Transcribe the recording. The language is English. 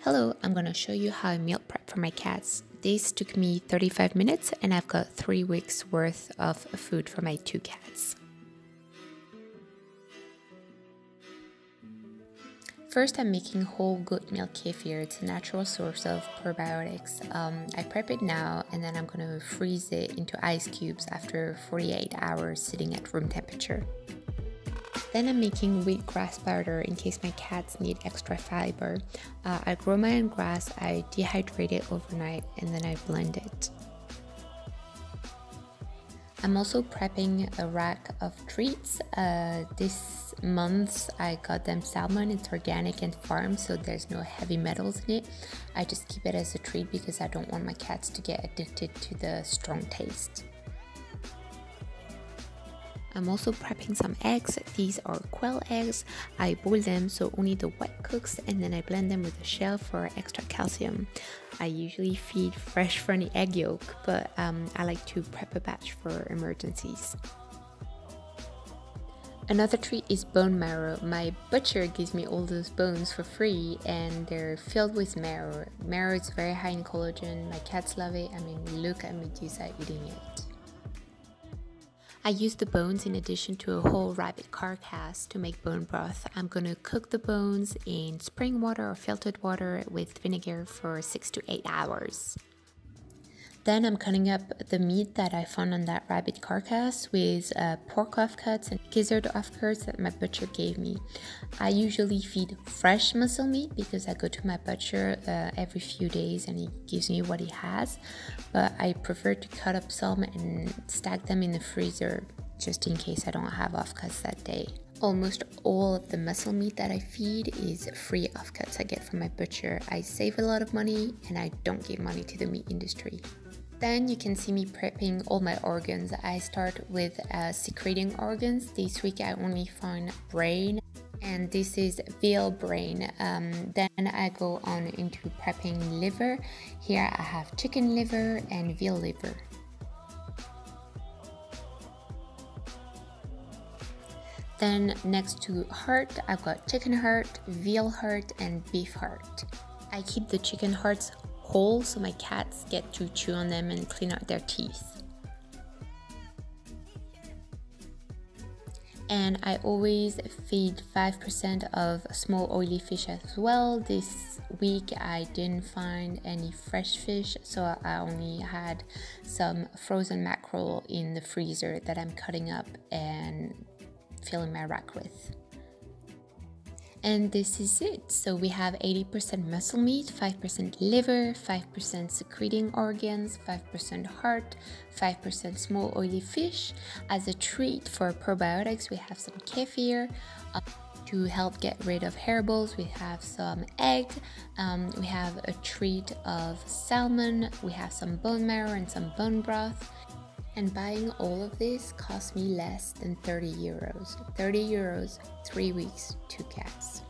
Hello, I'm gonna show you how I meal prep for my cats. This took me 35 minutes and I've got 3 weeks worth of food for my 2 cats. First, I'm making whole goat milk kefir. It's a natural source of probiotics. I prep it now and then I'm gonna freeze it into ice cubes after 48 hours sitting at room temperature. Then I'm making wheatgrass powder in case my cats need extra fiber. I grow my own grass, I dehydrate it overnight, and then I blend it. I'm also prepping a rack of treats. This month I got them salmon. It's organic and farm, so there's no heavy metals in it. I just keep it as a treat because I don't want my cats to get addicted to the strong taste. I'm also prepping some eggs. These are quail eggs. I boil them so only the white cooks, and then I blend them with a shell for extra calcium. I usually feed fresh from the egg yolk, but I like to prep a batch for emergencies. Another treat is bone marrow. My butcher gives me all those bones for free and they're filled with marrow. Marrow is very high in collagen. My cats love it. I mean, look at Medusa eating it. I use the bones in addition to a whole rabbit carcass to make bone broth. I'm gonna cook the bones in spring water or filtered water with vinegar for 6 to 8 hours. Then I'm cutting up the meat that I found on that rabbit carcass with pork offcuts and gizzard offcuts that my butcher gave me. I usually feed fresh muscle meat because I go to my butcher every few days and he gives me what he has, but I prefer to cut up some and stack them in the freezer just in case I don't have offcuts that day. Almost all of the muscle meat that I feed is free offcuts I get from my butcher. I save a lot of money and I don't give money to the meat industry. Then you can see me prepping all my organs. I start with secreting organs. This week I only found brain, and this is veal brain. Then I go on into prepping liver. Here I have chicken liver and veal liver. Then next to heart, I've got chicken heart, veal heart, and beef heart. I keep the chicken hearts whole so my cats get to chew on them and clean out their teeth. And I always feed 5% of small oily fish as well. This week I didn't find any fresh fish, so I only had some frozen mackerel in the freezer that I'm cutting up and filling my rack with. And this is it. So we have 80% muscle meat, 5% liver, 5% secreting organs, 5% heart, 5% small oily fish. As a treat for probiotics, we have some kefir. To help get rid of hair balls, we have some egg, we have a treat of salmon, we have some bone marrow and some bone broth. And buying all of this cost me less than 30 euros. 30 euros, 3 weeks, 2 cats.